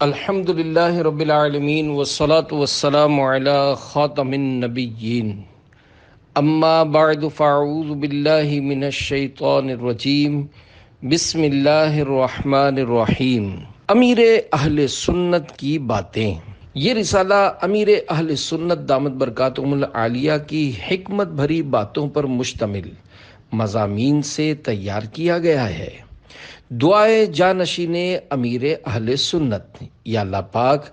الحمد للہ رب العالمین والصلاة والسلام علی خاتم النبیین اما بعد فاعوذ باللہ من الشیطان الرجیم بسم اللہ الرحمن الرحیم۔ امیر اہل سنت کی باتیں۔ یہ رسالہ امیر اہل سنت دامت برکاتہم العالیہ کی حکمت بھری باتوں پر مشتمل مضامین سے تیار کیا گیا ہے۔ دعائے جانشین امیر اہل سنت۔ یا اللہ پاک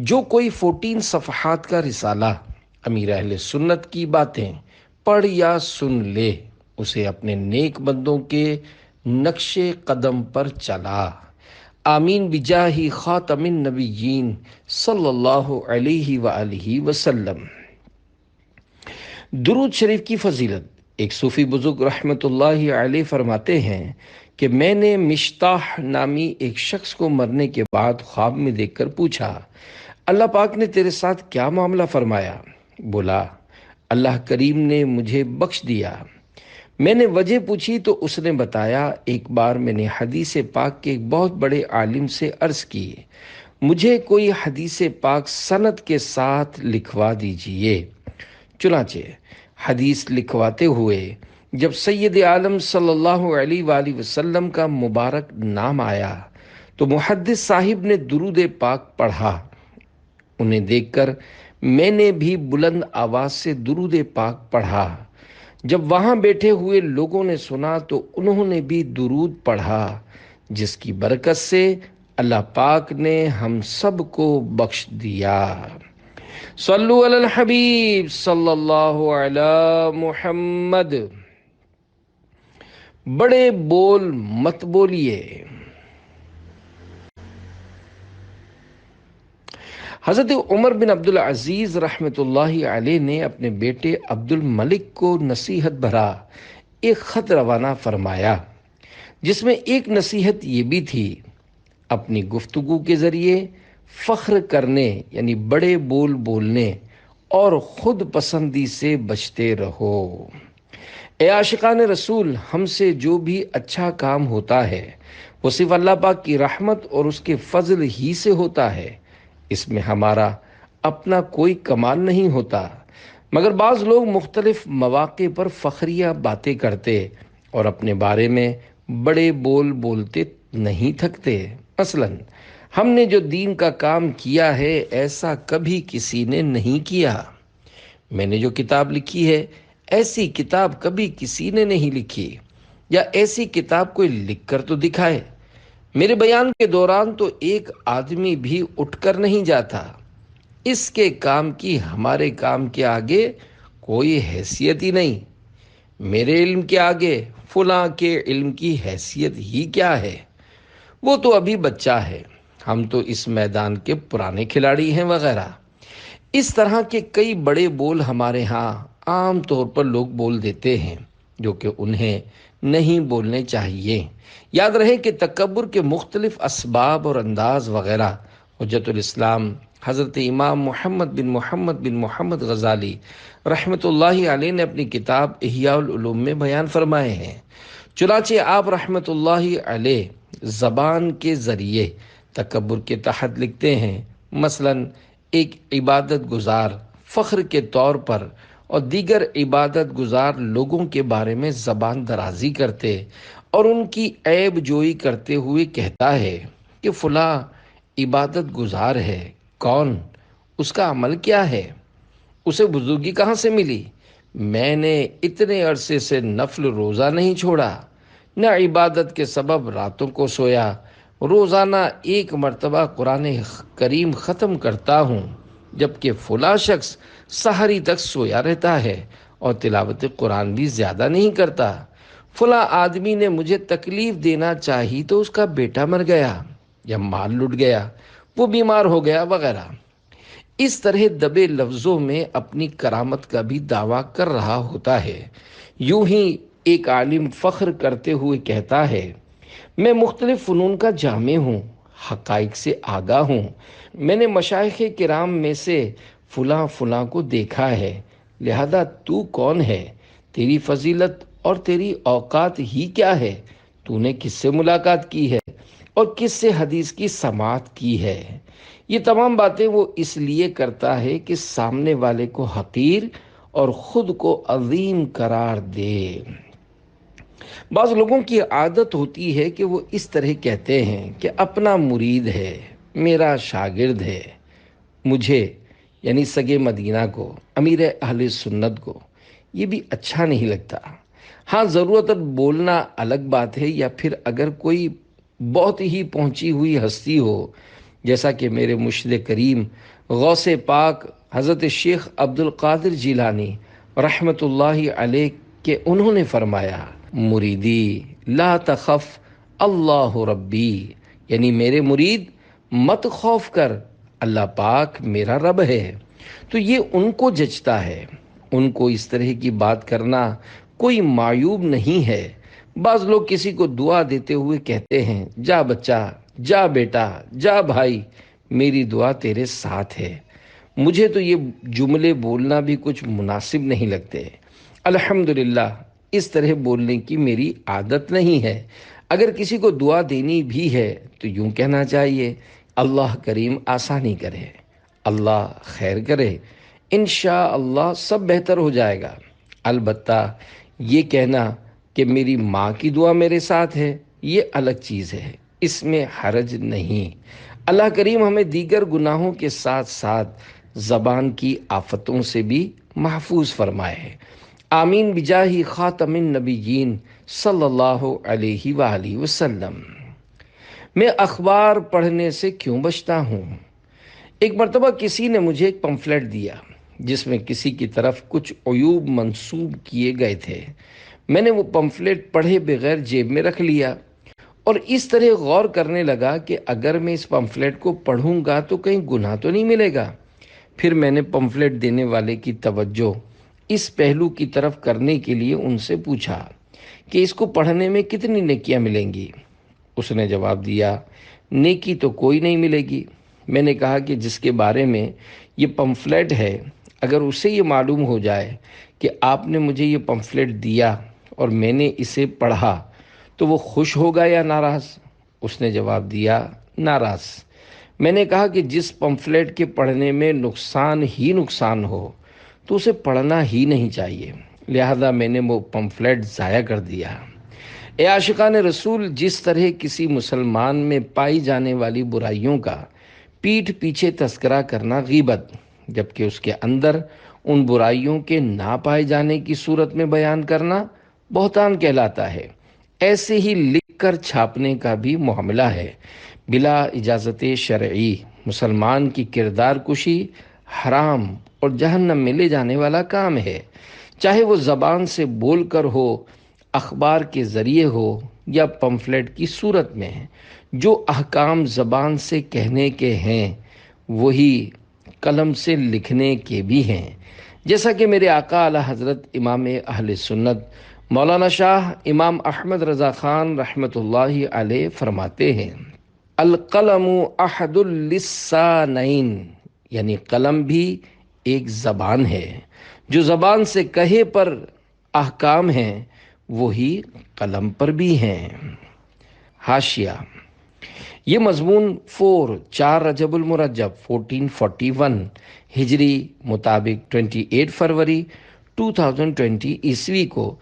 جو کوئی 14 صفحات کا رسالہ امیر اہل سنت کی باتیں پڑھ یا سن لے، اسے اپنے نیک بندوں کے نقش قدم پر چلا۔ آمین بجاہ خاتم النبیین صلی اللہ علیہ وآلہ وسلم۔ درود شریف کی فضیلت۔ ایک صوفی بزرگ رحمۃ اللہ علیہ فرماتے ہیں کہ میں نے مشتاح نامی ایک شخص کو مرنے کے بعد خواب میں دیکھ کر پوچھا، اللہ پاک نے تیرے ساتھ کیا معاملہ فرمایا؟ بولا، اللہ کریم نے مجھے بخش دیا۔ میں نے وجہ پوچھی تو اس نے بتایا، ایک بار میں نے حدیث پاک کے ایک بہت بڑے عالم سے عرض کی، مجھے کوئی حدیث پاک سند کے ساتھ لکھوا دیجئے۔ چنانچہ حدیث لکھواتے ہوئے جب سید عالم صلی اللہ علیہ وآلہ وسلم کا مبارک نام آیا تو محدث صاحب نے درود پاک پڑھا۔ انہیں دیکھ کر میں نے بھی بلند آواز سے درود پاک پڑھا۔ جب وہاں بیٹھے ہوئے لوگوں نے سنا تو انہوں نے بھی درود پڑھا، جس کی برکت سے اللہ پاک نے ہم سب کو بخش دیا۔ صلو علی الحبیب صلی اللہ علی محمد۔ بڑے بول مت بولیے۔ حضرت عمر بن عبدالعزیز رحمۃ اللہ علیہ نے اپنے بیٹے عبد الملک کو نصیحت بھرا ایک خط روانہ فرمایا، جس میں ایک نصیحت یہ بھی تھی، اپنی گفتگو کے ذریعے فخر کرنے یعنی بڑے بول بولنے اور خود پسندی سے بچتے رہو۔ اے عاشقان رسول، ہم سے جو بھی اچھا کام ہوتا ہے وہ صرف اللہ پاک کی رحمت اور اس کے فضل ہی سے ہوتا ہے، اس میں ہمارا اپنا کوئی کمال نہیں ہوتا، مگر بعض لوگ مختلف مواقع پر فخریہ باتیں کرتے اور اپنے بارے میں بڑے بول بولتے نہیں تھکتے۔ مثلاً ہم نے جو دین کا کام کیا ہے ایسا کبھی کسی نے نہیں کیا، میں نے جو کتاب لکھی ہے ایسی کتاب کبھی کسی نے نہیں لکھی، یا ایسی کتاب کوئی لکھ کر تو دکھائے۔ میرے بیان کے دوران تو ایک آدمی بھی اٹھ کر نہیں جاتا، اس کے کام کی ہمارے کام کے آگے کوئی حیثیت ہی نہیں۔ میرے علم کے آگے فلاں کے علم کی حیثیت ہی کیا ہے، وہ تو ابھی بچہ ہے، ہم تو اس میدان کے پرانے کھلاڑی ہیں وغیرہ۔ اس طرح کے کئی بڑے بول ہمارے ہاں عام طور پر لوگ بول دیتے ہیں، جو کہ انہیں نہیں بولنے چاہیے۔ یاد رہے کہ تکبر کے مختلف اسباب اور انداز وغیرہ حجت الاسلام حضرت امام محمد بن محمد غزالی رحمۃ اللہ علیہ نے اپنی کتاب احیاء العلوم میں بیان فرمائے ہیں۔ چنانچہ آپ رحمۃ اللہ علیہ زبان کے ذریعے تکبر کے تحت لکھتے ہیں، مثلاً ایک عبادت گزار فخر کے طور پر اور دیگر عبادت گزار لوگوں کے بارے میں زبان درازی کرتے اور ان کی عیب جوئی کرتے ہوئے کہتا ہے کہ فلاں عبادت گزار ہے، کون؟ اس کا عمل کیا ہے؟ اسے بزرگی کہاں سے ملی؟ میں نے اتنے عرصے سے نفل روزہ نہیں چھوڑا، نہ عبادت کے سبب راتوں کو سویا، روزانہ 1 مرتبہ قرآن کریم ختم کرتا ہوں، جبکہ فلاں شخص سحری تک سویا رہتا ہے اور تلاوت قرآن بھی زیادہ نہیں کرتا۔ فلاں آدمی نے مجھے تکلیف دینا چاہی تو اس کا بیٹا مر گیا یا مال لٹ گیا، وہ بیمار ہو گیا وغیرہ۔ اس طرح دبے لفظوں میں اپنی کرامت کا بھی دعویٰ کر رہا ہوتا ہے۔ یوں ہی ایک عالم فخر کرتے ہوئے کہتا ہے، میں مختلف فنون کا جامع ہوں، حقائق سے آگاہ ہوں، میں نے مشائخ کرام میں سے فلاں فلاں کو دیکھا ہے، لہذا تو کون ہے؟ تیری فضیلت اور تیری اوقات ہی کیا ہے؟ تو نے کس سے ملاقات کی ہے اور کس سے حدیث کی سماعت کی ہے۔ یہ تمام باتیں وہ اس لیے کرتا ہے کہ سامنے والے کو حقیر اور خود کو عظیم قرار دے۔ بعض لوگوں کی عادت ہوتی ہے کہ وہ اس طرح کہتے ہیں کہ اپنا مرید ہے، میرا شاگرد ہے، مجھے یعنی سگے مدینہ کو، امیر اہل سنت کو یہ بھی اچھا نہیں لگتا۔ ہاں ضرورت بولنا الگ بات ہے، یا پھر اگر کوئی بہت ہی پہنچی ہوئی ہستی ہو، جیسا کہ میرے مرشد کریم غوث پاک حضرت شیخ عبد القادر جیلانی رحمت اللہ علیہ کہ انہوں نے فرمایا، مریدی لا تخف اللہ ربی، یعنی میرے مرید مت خوف کر، اللہ پاک میرا رب ہے۔ تو یہ ان کو جچتا ہے، ان کو اس طرح کی بات کرنا کوئی معیوب نہیں ہے۔ بعض لوگ کسی کو دعا دیتے ہوئے کہتے ہیں، جا بچہ، جا بیٹا، جا بھائی، میری دعا تیرے ساتھ ہے۔ مجھے تو یہ جملے بولنا بھی کچھ مناسب نہیں لگتے۔ الحمدللہ اس طرح بولنے کی میری عادت نہیں ہے۔ اگر کسی کو دعا دینی بھی ہے تو یوں کہنا چاہیے، اللہ کریم آسانی کرے، اللہ خیر کرے، انشاءاللہ سب بہتر ہو جائے گا۔ البتہ یہ کہنا کہ میری ماں کی دعا میرے ساتھ ہے، یہ الگ چیز ہے، اس میں حرج نہیں۔ اللہ کریم ہمیں دیگر گناہوں کے ساتھ ساتھ زبان کی آفتوں سے بھی محفوظ فرمائے۔ آمین بجاہ خاتم النبیین صلی اللہ علیہ وآلہ وسلم۔ میں اخبار پڑھنے سے کیوں بچتا ہوں؟ ایک مرتبہ کسی نے مجھے ایک پمفلٹ دیا جس میں کسی کی طرف کچھ عیوب منسوب کیے گئے تھے۔ میں نے وہ پمفلٹ پڑھے بغیر جیب میں رکھ لیا اور اس طرح غور کرنے لگا کہ اگر میں اس پمفلٹ کو پڑھوں گا تو کہیں گناہ تو نہیں ملے گا۔ پھر میں نے پمفلٹ دینے والے کی توجہ اس پہلو کی طرف کرنے کے لیے ان سے پوچھا کہ اس کو پڑھنے میں کتنی نیکیاں ملیں گی؟ اس نے جواب دیا، نیکی تو کوئی نہیں ملے گی۔ میں نے کہا کہ جس کے بارے میں یہ پمفلٹ ہے، اگر اسے یہ معلوم ہو جائے کہ آپ نے مجھے یہ پمفلٹ دیا اور میں نے اسے پڑھا تو وہ خوش ہوگا یا ناراض؟ اس نے جواب دیا، ناراض۔ میں نے کہا کہ جس پمفلٹ کے پڑھنے میں نقصان ہی نقصان ہو تو اسے پڑھنا ہی نہیں چاہیے، لہذا میں نے وہ پمفلٹ ضائع کر دیا۔ اے عاشقان رسول، جس طرح کسی مسلمان میں پائی جانے والی برائیوں کا پیٹھ پیچھے تذکرہ کرنا غیبت، جبکہ اس کے اندر ان برائیوں کے نہ پائے جانے کی صورت میں بیان کرنا بہتان کہلاتا ہے، ایسے ہی لکھ کر چھاپنے کا بھی معاملہ ہے۔ بلا اجازت شرعی مسلمان کی کردار کشی حرام اور جہنم میں لے جانے والا کام ہے، چاہے وہ زبان سے بول کر ہو، اخبار کے ذریعے ہو یا پمفلٹ کی صورت میں۔ جو احکام زبان سے کہنے کے ہیں وہی قلم سے لکھنے کے بھی ہیں، جیسا کہ میرے آقا اعلی حضرت امام اہل سنت مولانا شاہ امام احمد رضا خان رحمۃ اللہ علیہ فرماتے ہیں، القلم احد اللسانین، یعنی قلم بھی ایک زبان ہے، جو زبان سے کہے پر احکام ہیں وہی قلم پر بھی ہیں۔ حاشیہ: یہ مضمون 4 رجب المرجب 1441 ہجری مطابق 28 فروری 2020 عیسوی کو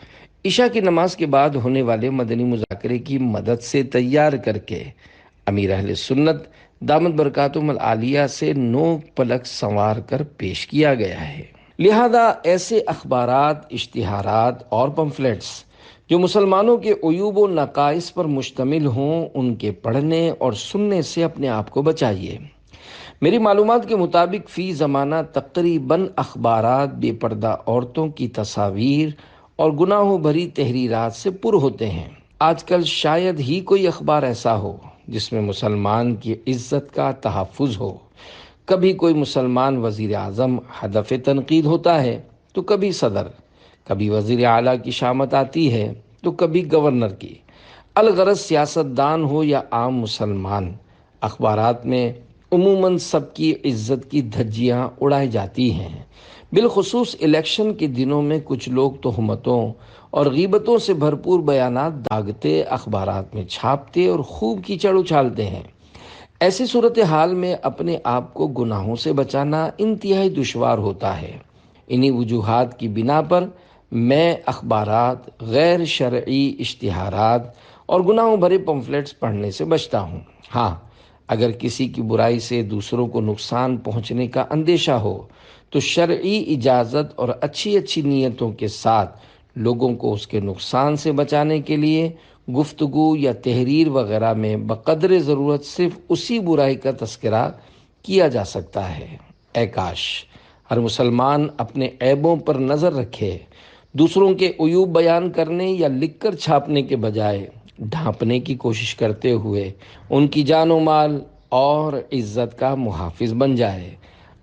عشاء کی نماز کے بعد ہونے والے مدنی مذاکرے کی مدد سے تیار کر کے امیر اہل سنت دامت برکاتہم العالیہ سے نوک پلک سنوار کر پیش کیا گیا ہے۔ لہذا ایسے اخبارات، اشتہارات اور پمفلٹس جو مسلمانوں کے عیوب و نقائص پر مشتمل ہوں، ان کے پڑھنے اور سننے سے اپنے آپ کو بچائیے۔ میری معلومات کے مطابق فی زمانہ تقریباً اخبارات بے پردہ عورتوں کی تصاویر اور گناہوں بھری تحریرات سے پر ہوتے ہیں۔ آج کل شاید ہی کوئی اخبار ایسا ہو جس میں مسلمان کی عزت کا تحفظ ہو۔ کبھی کوئی مسلمان وزیر اعظم ہدف تنقید ہوتا ہے تو کبھی صدر، کبھی وزیر اعلیٰ کی شامت آتی ہے تو کبھی گورنر کی۔ الغرض سیاستدان ہو یا عام مسلمان، اخبارات میں عموماً سب کی عزت کی دھجیاں اڑائی جاتی ہیں۔ بالخصوص الیکشن کے دنوں میں کچھ لوگ تہمتوں اور غیبتوں سے بھرپور بیانات داغتے، اخبارات میں چھاپتے اور خوب کیچڑ اچھالتے ہیں۔ ایسی صورتحال میں اپنے آپ کو گناہوں سے بچانا انتہائی دشوار ہوتا ہے۔ انہی وجوہات کی بنا پر میں اخبارات، غیر شرعی اشتہارات اور گناہوں بھرے پمفلٹس پڑھنے سے بچتا ہوں۔ ہاں، اگر کسی کی برائی سے دوسروں کو نقصان پہنچنے کا اندیشہ ہو تو شرعی اجازت اور اچھی اچھی نیتوں کے ساتھ لوگوں کو اس کے نقصان سے بچانے کے لیے گفتگو یا تحریر وغیرہ میں بقدر ضرورت صرف اسی برائی کا تذکرہ کیا جا سکتا ہے۔ اے کاش ہر مسلمان اپنے عیبوں پر نظر رکھے، دوسروں کے عیوب بیان کرنے یا لکھ کر چھاپنے کے بجائے ڈھانپنے کی کوشش کرتے ہوئے ان کی جان و مال اور عزت کا محافظ بن جائے۔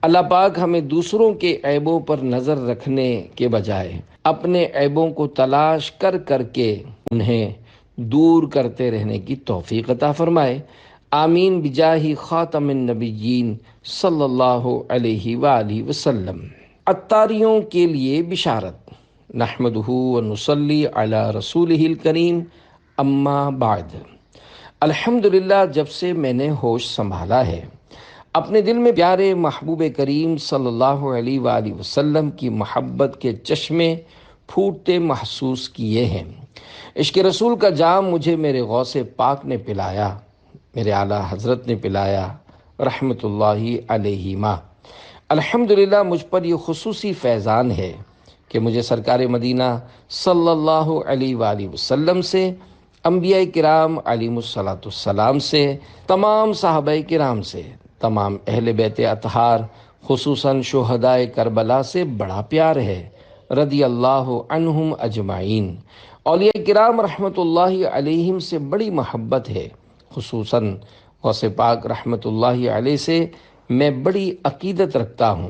اللہ پاک ہمیں دوسروں کے عیبوں پر نظر رکھنے کے بجائے اپنے عیبوں کو تلاش کر کر کے انہیں دور کرتے رہنے کی توفیق عطا فرمائے۔ آمین بجاہ خاتم النبیین صلی اللہ علیہ وآلہ وسلم۔ عطاریوں کے لیے بشارت۔ نحمدہ ونصلی علی رسولہ الکریم، اما بعد۔ الحمدللہ، جب سے میں نے ہوش سنبھالا ہے اپنے دل میں پیارے محبوب کریم صلی اللہ علیہ وآلہ وسلم کی محبت کے چشمے پھوٹتے محسوس کیے ہیں۔ عشق رسول کا جام مجھے میرے غوث پاک نے پلایا، میرے اعلیٰ حضرت نے پلایا رحمت اللہ علیہما۔ الحمدللہ، مجھ پر یہ خصوصی فیضان ہے کہ مجھے سرکار مدینہ صلی اللہ علیہ وآلہ وسلم سے، انبیاء کرام علیہم الصلاۃ والسلام سے، تمام صحابہ کرام سے، تمام اہل بیت اطہار خصوصاً شہدائے کربلا سے بڑا پیار ہے، رضی اللہ عنہم اجمعین۔ اولیاء کرام رحمت اللہ علیہم سے بڑی محبت ہے، خصوصاً غوث پاک رحمت اللہ علیہ سے میں بڑی عقیدت رکھتا ہوں۔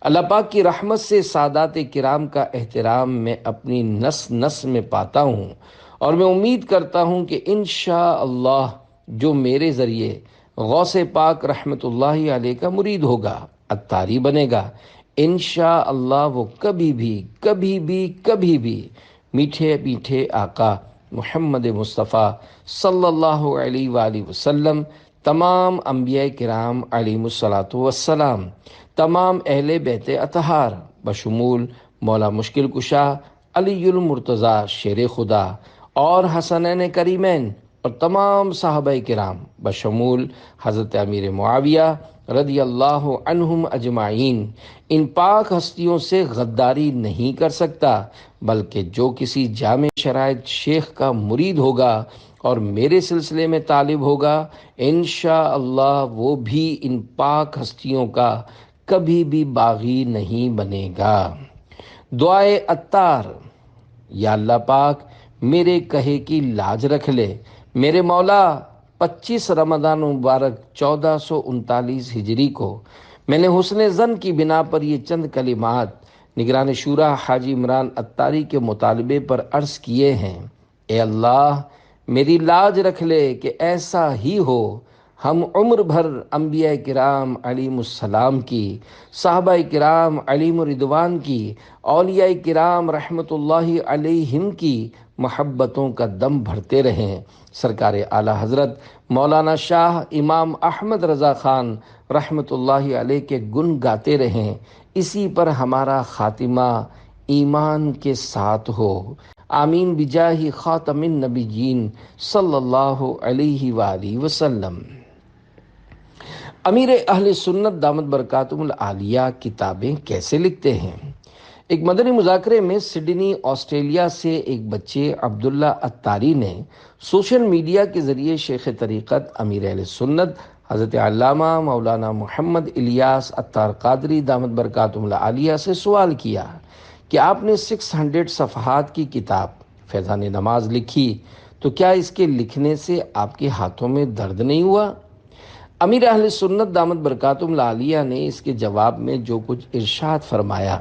اللہ پاک کی رحمت سے سادات کرام کا احترام میں اپنی نس نس میں پاتا ہوں، اور میں امید کرتا ہوں کہ انشاءاللہ جو میرے ذریعے غوث پاک رحمت اللہ علیہ کا مرید ہوگا، عطاری بنے گا، انشاءاللہ وہ کبھی بھی میٹھے میٹھے آقا محمد مصطفیٰ صلی اللہ علیہ وآلہ وسلم، تمام انبیاء کرام علیہم الصلاۃ والسلام، تمام اہل بیت اطہار بشمول مولا مشکل کشا علی المرتضیٰ شیر خدا اور حسنین کریمین اور تمام صحابہ کرام بشمول حضرت امیر معاویہ رضی اللہ عنہم اجمعین، ان پاک ہستیوں سے غداری نہیں کر سکتا، بلکہ جو کسی جامع شرائط شیخ کا مرید ہوگا اور میرے سلسلے میں طالب ہوگا، انشاءاللہ وہ بھی ان پاک ہستیوں کا کبھی بھی باغی نہیں بنے گا۔ دعائے عطار۔ یا اللہ پاک میرے کہے کی لاج رکھ لے، میرے مولا 25 رمضان مبارک 1439 ہجری کو میں نے حسن ظن کی بنا پر یہ چند کلمات نگران شورا حاجی عمران عطاری کے مطالبے پر عرض کیے ہیں۔ اے اللہ میری لاج رکھ لے کہ ایسا ہی ہو، ہم عمر بھر انبیاء کرام علیہم السلام کی، صحابہ کرام علیہم الرضوان کی، اولیاء کرام رحمت اللہ علیہم کی محبتوں کا دم بھرتے رہیں، سرکار اعلیٰ حضرت مولانا شاہ امام احمد رضا خان رحمت اللہ علیہ کے گن گاتے رہیں، اسی پر ہمارا خاتمہ ایمان کے ساتھ ہو۔ آمین بجاہ خاتم النبیین صلی اللہ علیہ وآلہ وسلم۔ امیر اہل سنت دامت برکاتہم العالیہ کتابیں کیسے لکھتے ہیں؟ ایک مدنی مذاکرے میں سڈنی آسٹریلیا سے ایک بچے عبداللہ عطاری نے سوشل میڈیا کے ذریعے شیخ طریقت امیر اہل سنت حضرت علامہ مولانا محمد الیاس عطار قادری دامت برکاتہم العالیہ سے سوال کیا کہ آپ نے 600 صفحات کی کتاب فیضان نماز لکھی تو کیا اس کے لکھنے سے آپ کے ہاتھوں میں درد نہیں ہوا؟ امیر اہل سنت دامت برکاتہم العالیہ نے اس کے جواب میں جو کچھ ارشاد فرمایا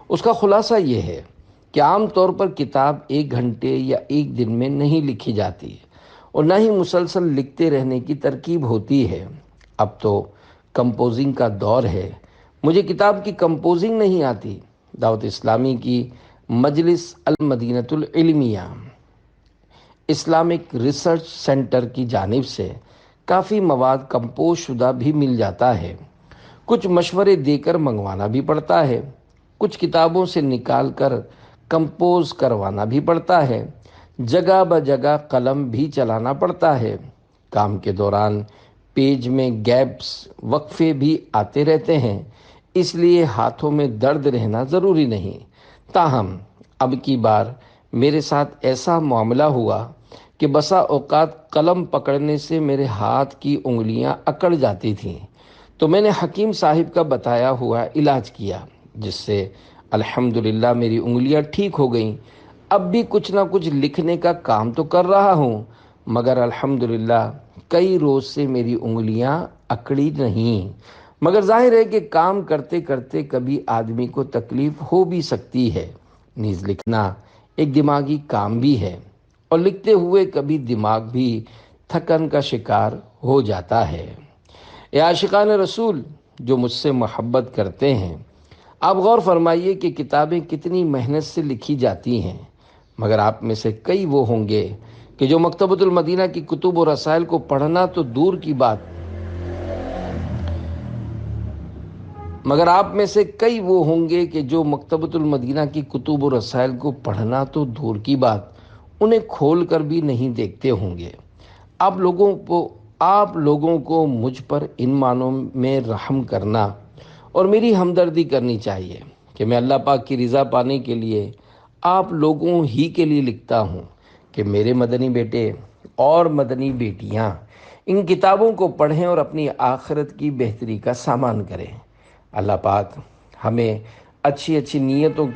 اس کا خلاصہ یہ ہے کہ عام طور پر کتاب 1 گھنٹے یا 1 دن میں نہیں لکھی جاتی اور نہ ہی مسلسل لکھتے رہنے کی ترکیب ہوتی ہے۔ اب تو کمپوزنگ کا دور ہے، مجھے کتاب کی کمپوزنگ نہیں آتی۔ دعوت اسلامی کی مجلس المدینۃ العلمیہ اسلامک ریسرچ سینٹر کی جانب سے کافی مواد کمپوز شدہ بھی مل جاتا ہے۔ کچھ مشورے دے کر منگوانا بھی پڑتا ہے، کچھ کتابوں سے نکال کر کمپوز کروانا بھی پڑتا ہے، جگہ بجگہ قلم بھی چلانا پڑتا ہے۔ کام کے دوران پیج میں گیپس، وقفے بھی آتے رہتے ہیں، اس لیے ہاتھوں میں درد رہنا ضروری نہیں۔ تاہم اب کی بار میرے ساتھ ایسا معاملہ ہوا کہ بسا اوقات قلم پکڑنے سے میرے ہاتھ کی انگلیاں اکڑ جاتی تھیں، تو میں نے حکیم صاحب کا بتایا ہوا علاج کیا، جس سے الحمدللہ میری انگلیاں ٹھیک ہو گئیں۔ اب بھی کچھ نہ کچھ لکھنے کا کام تو کر رہا ہوں، مگر الحمدللہ کئی روز سے میری انگلیاں اکڑی نہیں۔ مگر ظاہر ہے کہ کام کرتے کرتے کبھی آدمی کو تکلیف ہو بھی سکتی ہے، نیز لکھنا ایک دماغی کام بھی ہے، اور لکھتے ہوئے کبھی دماغ بھی تھکن کا شکار ہو جاتا ہے۔ اے عاشقان رسول جو مجھ سے محبت کرتے ہیں، آپ غور فرمائیے کہ کتابیں کتنی محنت سے لکھی جاتی ہیں، مگر آپ میں سے کئی وہ ہوں گے کہ جو مکتبۃ المدینہ کی کتب و رسائل کو پڑھنا تو دور کی بات مگر آپ میں سے کئی وہ ہوں گے کہ جو مکتبۃ المدینہ کی کتب و رسائل کو پڑھنا تو دور کی بات انہیں کھول کر بھی نہیں دیکھتے ہوں گے۔ آپ لوگوں کو مجھ پر ان معنوں میں رحم کرنا اور میری ہمدردی کرنی چاہیے کہ میں اللہ پاک کی رضا پانے کے لیے آپ لوگوں ہی کے لیے لکھتا ہوں کہ میرے مدنی بیٹے اور مدنی بیٹیاں ان کتابوں کو پڑھیں اور اپنی آخرت کی بہتری کا سامان کریں۔ اللہ پاک ہمیں اچھی نیتوں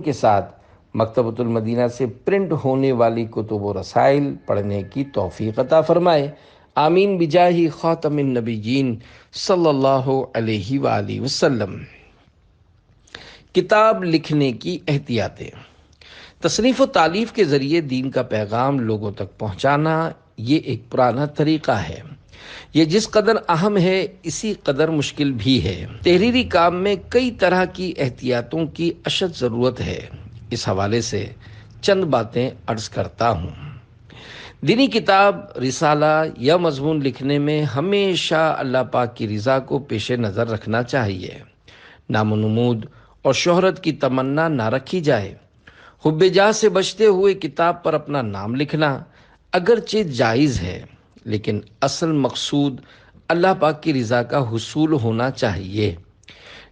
کے ساتھ مکتبۃ المدینہ سے پرنٹ ہونے والی کتب و رسائل پڑھنے کی توفیق عطا فرمائے۔ آمین بجاہ خاتم النبیین صلی اللہ علیہ وآلہ وسلم۔ کتاب لکھنے کی احتیاطیں۔ تصنیف و تالیف کے ذریعے دین کا پیغام لوگوں تک پہنچانا یہ ایک پرانا طریقہ ہے۔ یہ جس قدر اہم ہے اسی قدر مشکل بھی ہے۔ تحریری کام میں کئی طرح کی احتیاطوں کی اشد ضرورت ہے۔ اس حوالے سے چند باتیں عرض کرتا ہوں۔ دینی کتاب، رسالہ یا مضمون لکھنے میں ہمیشہ اللہ پاک کی رضا کو پیش نظر رکھنا چاہیے۔ نام و نمود اور شہرت کی تمنا نہ رکھی جائے۔ حب جاہ سے بچتے ہوئے کتاب پر اپنا نام لکھنا اگرچہ جائز ہے، لیکن اصل مقصود اللہ پاک کی رضا کا حصول ہونا چاہیے۔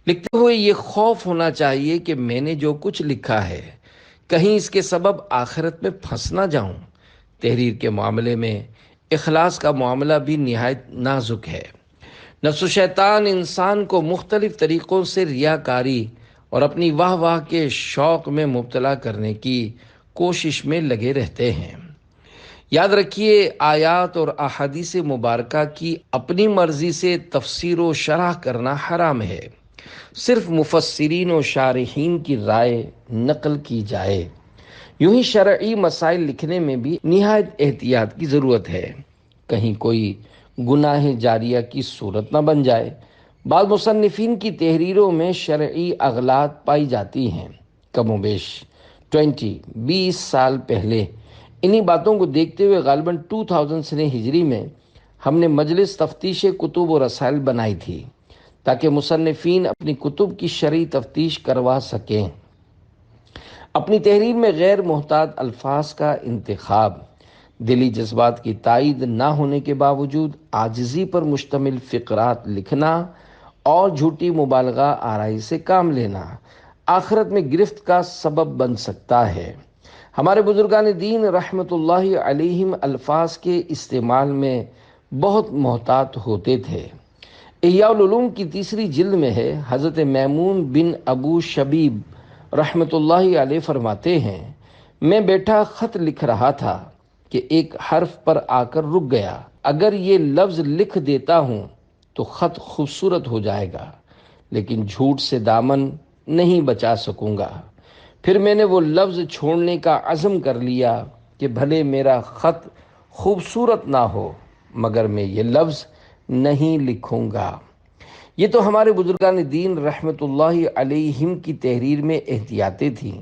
لکھتے ہوئے یہ خوف ہونا چاہیے کہ میں نے جو کچھ لکھا ہے کہیں اس کے سبب آخرت میں پھنس نہ جاؤں۔ تحریر کے معاملے میں اخلاص کا معاملہ بھی نہایت نازک ہے۔ نفس و شیطان انسان کو مختلف طریقوں سے ریاکاری اور اپنی واہ واہ کے شوق میں مبتلا کرنے کی کوشش میں لگے رہتے ہیں۔ یاد رکھیے، آیات اور احادیث مبارکہ کی اپنی مرضی سے تفسیر و شرح کرنا حرام ہے۔ صرف مفسرین و شارحین کی رائے نقل کی جائے۔ یوں ہی شرعی مسائل لکھنے میں بھی نہایت احتیاط کی ضرورت ہے، کہیں کوئی گناہ جاریہ کی صورت نہ بن جائے۔ بعض مصنفین کی تحریروں میں شرعی اغلاط پائی جاتی ہیں۔ کم و بیش 20 سال پہلے انہی باتوں کو دیکھتے ہوئے غالباً 2000 سنہ ہجری میں ہم نے مجلس تفتیش کتب و رسائل بنائی تھی تاکہ مصنفین اپنی کتب کی شرعی تفتیش کروا سکیں۔ اپنی تحریر میں غیر محتاط الفاظ کا انتخاب، دلی جذبات کی تائید نہ ہونے کے باوجود عاجزی پر مشتمل فقرات لکھنا اور جھوٹی مبالغہ آرائی سے کام لینا آخرت میں گرفت کا سبب بن سکتا ہے۔ ہمارے بزرگان دین رحمت اللہ علیہم الفاظ کے استعمال میں بہت محتاط ہوتے تھے۔ احیاء العلوم کی 3 جلد میں ہے، حضرت میمون بن ابو شبیب رحمت اللہ علیہ فرماتے ہیں، میں بیٹھا خط لکھ رہا تھا کہ ایک حرف پر آ کر رک گیا۔ اگر یہ لفظ لکھ دیتا ہوں تو خط خوبصورت ہو جائے گا، لیکن جھوٹ سے دامن نہیں بچا سکوں گا۔ پھر میں نے وہ لفظ چھوڑنے کا عزم کر لیا کہ بھلے میرا خط خوبصورت نہ ہو، مگر میں یہ لفظ نہیں لکھوں گا۔ یہ تو ہمارے بزرگان دین رحمت اللہ علیہم کی تحریر میں احتیاطیں تھیں،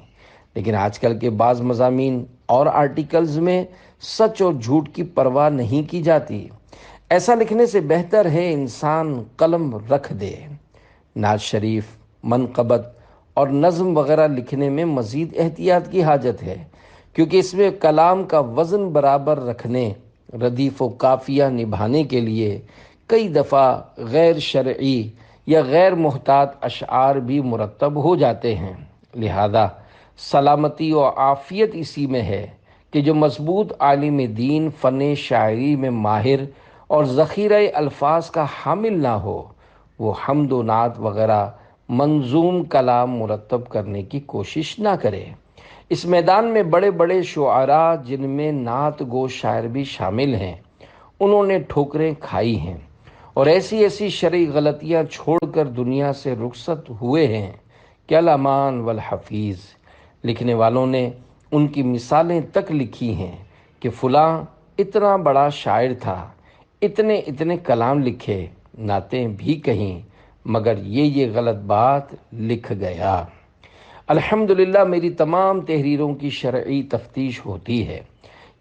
لیکن آج کل کے بعض مضامین اور آرٹیکلز میں سچ اور جھوٹ کی پرواہ نہیں کی جاتی۔ ایسا لکھنے سے بہتر ہے انسان قلم رکھ دے۔ نعت شریف، منقبت اور نظم وغیرہ لکھنے میں مزید احتیاط کی حاجت ہے، کیونکہ اس میں کلام کا وزن برابر رکھنے، ردیف و قافیہ نبھانے کے لیے کئی دفعہ غیر شرعی یا غیر محتاط اشعار بھی مرتب ہو جاتے ہیں۔ لہذا سلامتی و عافیت اسی میں ہے کہ جو مضبوط عالم دین فن شاعری میں ماہر اور ذخیرہ الفاظ کا حامل نہ ہو، وہ حمد و نعت وغیرہ منظوم کلام مرتب کرنے کی کوشش نہ کرے۔ اس میدان میں بڑے بڑے شعراء، جن میں نعت گو شاعر بھی شامل ہیں، انہوں نے ٹھوکریں کھائی ہیں اور ایسی ایسی شرعی غلطیاں چھوڑ کر دنیا سے رخصت ہوئے ہیں کہ الامان والحفیظ۔ لکھنے والوں نے ان کی مثالیں تک لکھی ہیں کہ فلاں اتنا بڑا شاعر تھا، اتنے کلام لکھے، نعتیں بھی کہیں، مگر یہ غلط بات لکھ گیا۔ الحمدللہ میری تمام تحریروں کی شرعی تفتیش ہوتی ہے،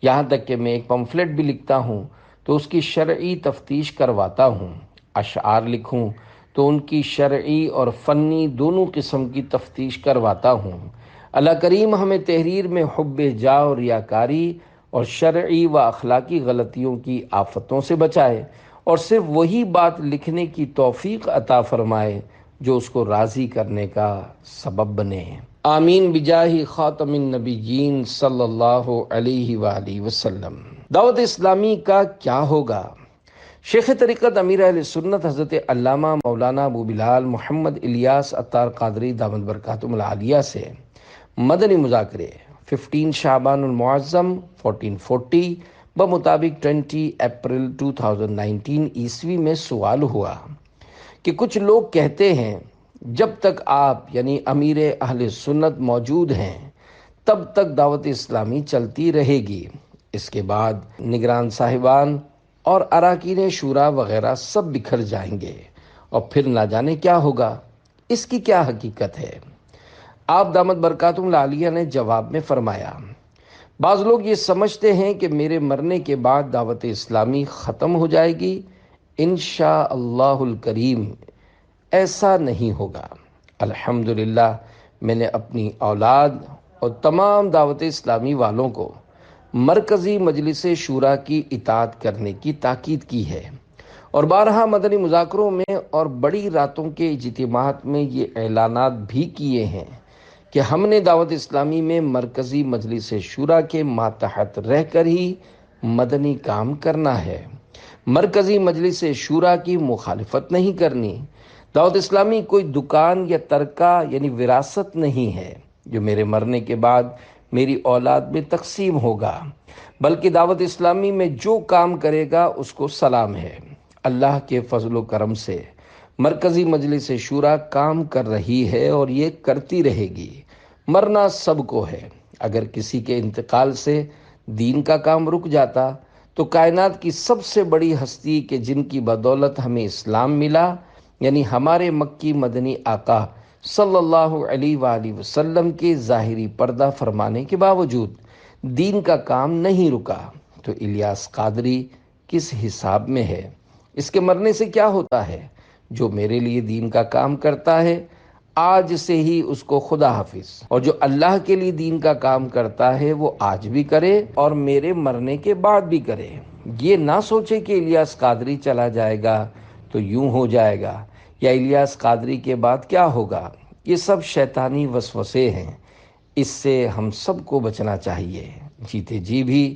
یہاں تک کہ میں ایک پمفلٹ بھی لکھتا ہوں تو اس کی شرعی تفتیش کرواتا ہوں۔ اشعار لکھوں تو ان کی شرعی اور فنی دونوں قسم کی تفتیش کرواتا ہوں۔ اللہ کریم ہمیں تحریر میں حب جاہ اور ریاکاری اور شرعی و اخلاقی غلطیوں کی آفتوں سے بچائے اور صرف وہی بات لکھنے کی توفیق عطا فرمائے جو اس کو راضی کرنے کا سبب بنے۔ آمین بجاہ خاتم النبیین صلی اللہ علیہ وآلہ وسلم۔ دعوت اسلامی کا کیا ہوگا؟ شیخ طریقت امیر اہل سنت حضرت علامہ مولانا ابو بلال محمد الیاس عطار قادری دامت برکاتہم العالیہ سے مدنی مذاکرے 15 شعبان المعظم 1440 بمطابق 20 اپریل 2019 عیسوی میں سوال ہوا کہ کچھ لوگ کہتے ہیں جب تک آپ یعنی امیر اہل سنت موجود ہیں تب تک دعوت اسلامی چلتی رہے گی، اس کے بعد نگران صاحبان اور اراکین شورا وغیرہ سب بکھر جائیں گے اور پھر نہ جانے کیا ہوگا۔ اس کی کیا حقیقت ہے؟ آپ دامت برکاتہم العالیہ نے جواب میں فرمایا، بعض لوگ یہ سمجھتے ہیں کہ میرے مرنے کے بعد دعوت اسلامی ختم ہو جائے گی۔ انشاءاللہ الکریم ایسا نہیں ہوگا۔ الحمدللہ میں نے اپنی اولاد اور تمام دعوت اسلامی والوں کو مرکزی مجلس شورا کی اطاعت کرنے کی تاکید کی ہے اور بارہا مدنی مذاکروں میں اور بڑی راتوں کے اجتماعات میں یہ اعلانات بھی کیے ہیں کہ ہم نے دعوت اسلامی میں مرکزی مجلس شورا کے ماتحت رہ کر ہی مدنی کام کرنا ہے، مرکزی مجلس شورا کی مخالفت نہیں کرنی۔ دعوت اسلامی کوئی دکان یا ترکہ یعنی وراثت نہیں ہے جو میرے مرنے کے بعد میری اولاد میں تقسیم ہوگا، بلکہ دعوت اسلامی میں جو کام کرے گا اس کو سلام ہے۔ اللہ کے فضل و کرم سے مرکزی مجلس شورا کام کر رہی ہے اور یہ کرتی رہے گی۔ مرنا سب کو ہے، اگر کسی کے انتقال سے دین کا کام رک جاتا تو کائنات کی سب سے بڑی ہستی کہ جن کی بدولت ہمیں اسلام ملا، یعنی ہمارے مکی مدنی آقا صلی اللہ علیہ وآلہ وسلم کے ظاہری پردہ فرمانے کے باوجود دین کا کام نہیں رکا، تو الیاس قادری کس حساب میں ہے؟ اس کے مرنے سے کیا ہوتا ہے؟ جو میرے لیے دین کا کام کرتا ہے آج سے ہی اس کو خدا حافظ، اور جو اللہ کے لیے دین کا کام کرتا ہے وہ آج بھی کرے اور میرے مرنے کے بعد بھی کرے۔ یہ نہ سوچے کہ الیاس قادری چلا جائے گا تو یوں ہو جائے گا، یا الیاس قادری کے بعد کیا ہوگا۔ یہ سب شیطانی وسوسے ہیں، اس سے ہم سب کو بچنا چاہیے۔ جیتے جی بھی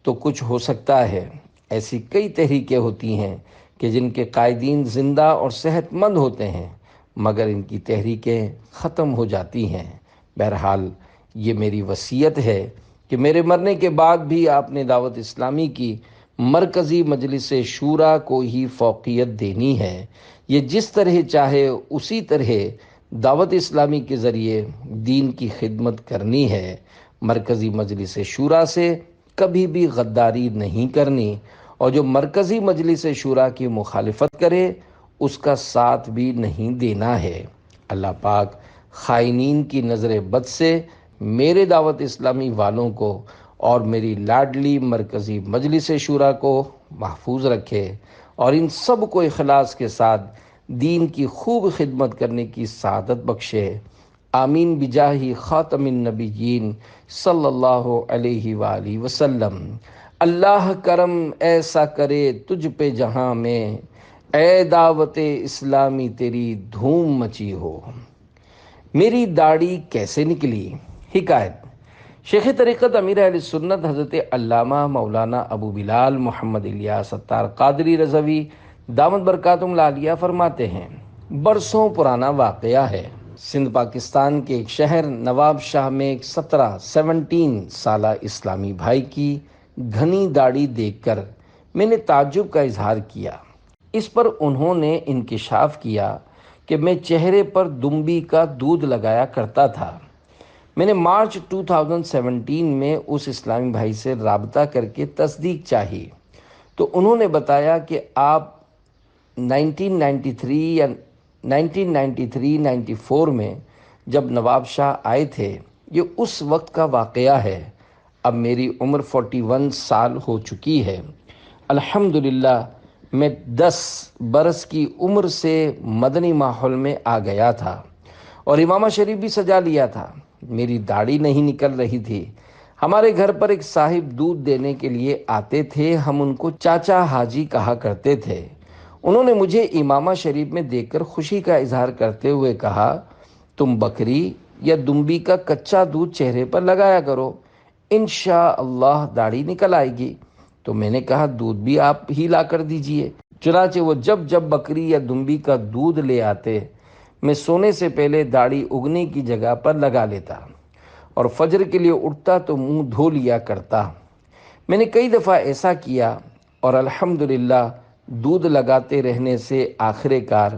تو کچھ ہو سکتا ہے۔ ایسی کئی تحریکیں ہوتی ہیں کہ جن کے قائدین زندہ اور صحت مند ہوتے ہیں مگر ان کی تحریکیں ختم ہو جاتی ہیں۔ بہرحال یہ میری وصیت ہے کہ میرے مرنے کے بعد بھی آپ نے دعوت اسلامی کی مرکزی مجلس شورا کو ہی فوقیت دینی ہے۔ یہ جس طرح چاہے اسی طرح دعوت اسلامی کے ذریعے دین کی خدمت کرنی ہے۔ مرکزی مجلس شورا سے کبھی بھی غداری نہیں کرنی اور جو مرکزی مجلس شورا کی مخالفت کرے اس کا ساتھ بھی نہیں دینا ہے۔ اللہ پاک خائنین کی نظر بد سے میرے دعوت اسلامی والوں کو اور میری لاڈلی مرکزی مجلس شورا کو محفوظ رکھے اور ان سب کو اخلاص کے ساتھ دین کی خوب خدمت کرنے کی سعادت بخشے۔ آمین بجاہ خاتم النبیین صلی اللہ علیہ وآلہ وسلم۔ اللہ کرم ایسا کرے تجھ پہ جہاں میں، اے دعوت اسلامی تیری دھوم مچی ہو۔ میری داڑھی کیسے نکلی؟ حکایت۔ شیخ طریقت امیر اہل سنت حضرت علامہ مولانا ابو بلال محمد الیاس ستار قادری رضوی دامت برکاتہم العالیہ فرماتے ہیں، برسوں پرانا واقعہ ہے۔ سندھ پاکستان کے ایک شہر نواب شاہ میں ایک 17 سالہ اسلامی بھائی کی گھنی داڑھی دیکھ کر میں نے تعجب کا اظہار کیا۔ اس پر انہوں نے انکشاف کیا کہ میں چہرے پر دمبی کا دودھ لگایا کرتا تھا۔ میں نے مارچ 2017 میں اس اسلامی بھائی سے رابطہ کر کے تصدیق چاہی تو انہوں نے بتایا کہ آپ 1993 میں جب نواب شاہ آئے تھے، یہ اس وقت کا واقعہ ہے۔ اب میری عمر 41 سال ہو چکی ہے۔ الحمدللہ میں 10 برس کی عمر سے مدنی ماحول میں آ گیا تھا اور امامہ شریف بھی سجا لیا تھا۔ میری داڑھی نہیں نکل رہی تھی۔ ہمارے گھر پر ایک صاحب دودھ دینے کے لیے آتے تھے، ہم ان کو چاچا حاجی کہا کرتے تھے۔ انہوں نے مجھے امامہ شریف میں دیکھ کر خوشی کا اظہار کرتے ہوئے کہا، تم بکری یا دمبی کا کچا دودھ چہرے پر لگایا کرو، انشاءاللہ داڑھی نکل آئے گی۔ تو میں نے کہا دودھ بھی آپ ہی لا کر دیجئے۔ چنانچہ وہ جب بکری یا دمبی کا دودھ لے آتے، میں سونے سے پہلے داڑھی اگنے کی جگہ پر لگا لیتا اور فجر کے لیے اٹھتا تو منہ دھو لیا کرتا۔ میں نے کئی دفعہ ایسا کیا اور الحمدللہ دودھ لگاتے رہنے سے آخر کار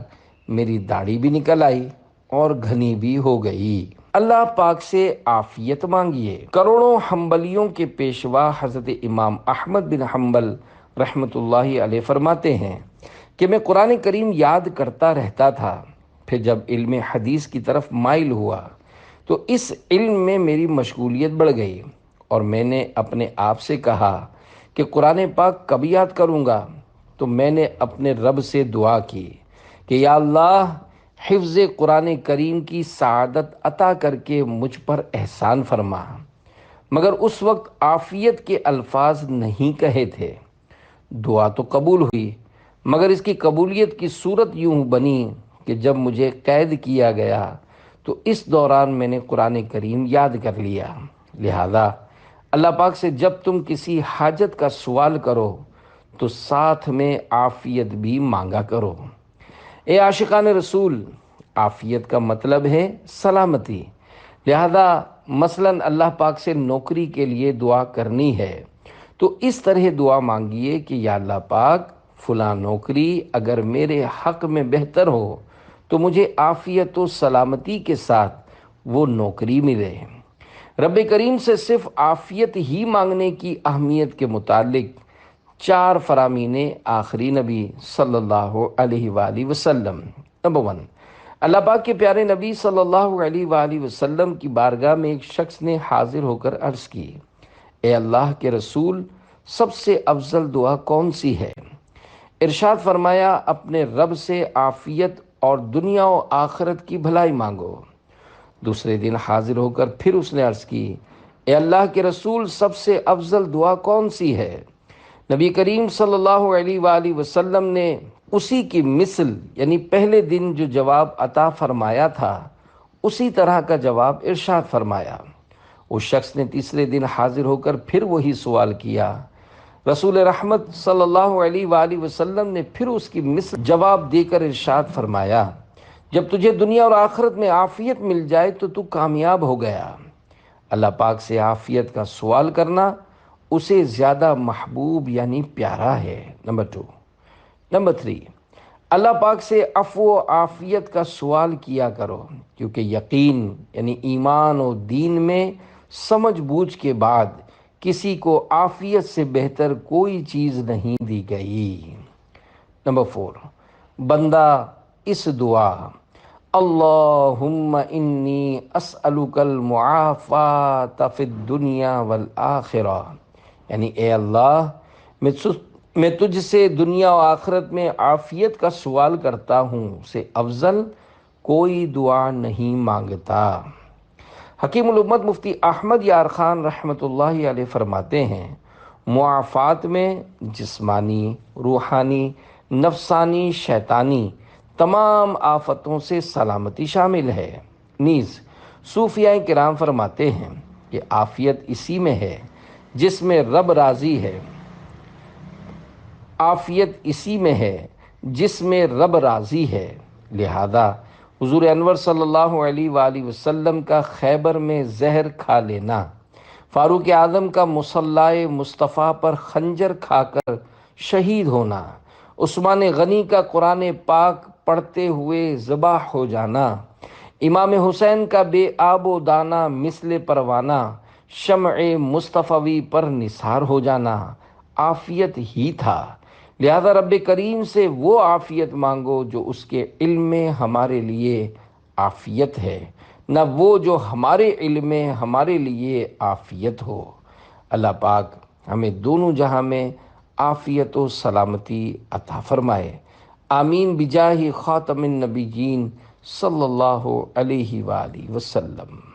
میری داڑھی بھی نکل آئی اور گھنی بھی ہو گئی۔ اللہ پاک سے عافیت مانگیے۔ کروڑوں حنبلیوں کے پیشوا حضرت امام احمد بن حنبل رحمۃ اللہ علیہ فرماتے ہیں کہ میں قرآن کریم یاد کرتا رہتا تھا، پھر جب علم حدیث کی طرف مائل ہوا تو اس علم میں میری مشغولیت بڑھ گئی اور میں نے اپنے آپ سے کہا کہ قرآن پاک کب یاد کروں گا؟ تو میں نے اپنے رب سے دعا کی کہ یا اللہ حفظ قرآن کریم کی سعادت عطا کر کے مجھ پر احسان فرما، مگر اس وقت عافیت کے الفاظ نہیں کہے تھے۔ دعا تو قبول ہوئی، مگر اس کی قبولیت کی صورت یوں بنی کہ جب مجھے قید کیا گیا تو اس دوران میں نے قرآن کریم یاد کر لیا۔ لہذا اللہ پاک سے جب تم کسی حاجت کا سوال کرو تو ساتھ میں عافیت بھی مانگا کرو۔ اے عاشقان رسول، عافیت کا مطلب ہے سلامتی۔ لہذا مثلاً اللہ پاک سے نوکری کے لیے دعا کرنی ہے تو اس طرح دعا مانگیے کہ یا اللہ پاک فلاں نوکری اگر میرے حق میں بہتر ہو تو مجھے عافیت و سلامتی کے ساتھ وہ نوکری ملے۔ رب کریم سے صرف عافیت ہی مانگنے کی اہمیت کے متعلق 4 فرامین آخری نبی صلی اللہ علیہ وآلہ وسلم۔ نمبر 1، اللہ پاک کے پیارے نبی صلی اللہ علیہ وآلہ وسلم کی بارگاہ میں ایک شخص نے حاضر ہو کر عرض کی، اے اللہ کے رسول، سب سے افضل دعا کون سی ہے؟ ارشاد فرمایا، اپنے رب سے عافیت اور دنیا و آخرت کی بھلائی مانگو۔ دوسرے دن حاضر ہو کر پھر اس نے عرض کی، اے اللہ کے رسول، سب سے افضل دعا کون سی ہے؟ نبی کریم صلی اللہ علیہ وآلہ وسلم نے اسی کی مثل یعنی پہلے دن جو جواب عطا فرمایا تھا اسی طرح کا جواب ارشاد فرمایا۔ اس شخص نے تیسرے دن حاضر ہو کر پھر وہی سوال کیا۔ رسول رحمت صلی اللہ علیہ وآلہ وسلم نے پھر اس کی مثل جواب دے کر ارشاد فرمایا، جب تجھے دنیا اور آخرت میں عافیت مل جائے تو کامیاب ہو گیا۔ اللہ پاک سے عافیت کا سوال کرنا اسے زیادہ محبوب یعنی پیارا ہے۔ نمبر 3، اللہ پاک سے عفو و عافیت کا سوال کیا کرو، کیونکہ یقین یعنی ایمان و دین میں سمجھ بوجھ کے بعد کسی کو عافیت سے بہتر کوئی چیز نہیں دی گئی۔ نمبر 4، بندہ اس دعا اللہم انی اسألک المعافاۃ فی الدنیا والآخرہ، یعنی اے اللہ میں تجھ سے دنیا و آخرت میں عافیت کا سوال کرتا ہوں سے افضل کوئی دعا نہیں مانگتا۔ حکیم الامت مفتی احمد یار خان رحمۃ اللہ علیہ فرماتے ہیں، معافات میں جسمانی، روحانی، نفسانی، شیطانی تمام آفتوں سے سلامتی شامل ہے۔ نیز صوفیاء کرام فرماتے ہیں کہ عافیت اسی میں ہے جس میں رب راضی ہے، عافیت اسی میں ہے جس میں رب راضی ہے۔ لہذا حضور انور صلی اللہ علیہ وآلہ وسلم کا خیبر میں زہر کھا لینا، فاروق اعظم کا مصلی مصطفیٰ پر خنجر کھا کر شہید ہونا، عثمان غنی کا قرآن پاک پڑھتے ہوئے ذبح ہو جانا، امام حسین کا بے آب و دانہ مثل پروانہ شمع مصطفی پر نثار ہو جانا عافیت ہی تھا۔ لہذا رب کریم سے وہ عافیت مانگو جو اس کے علم میں ہمارے لیے عافیت ہے، نہ وہ جو ہمارے علم میں ہمارے لیے عافیت ہو۔ اللہ پاک ہمیں دونوں جہاں میں عافیت و سلامتی عطا فرمائے، آمین بجاہ خاتم النبیین صلی اللہ علیہ وآلہ وسلم۔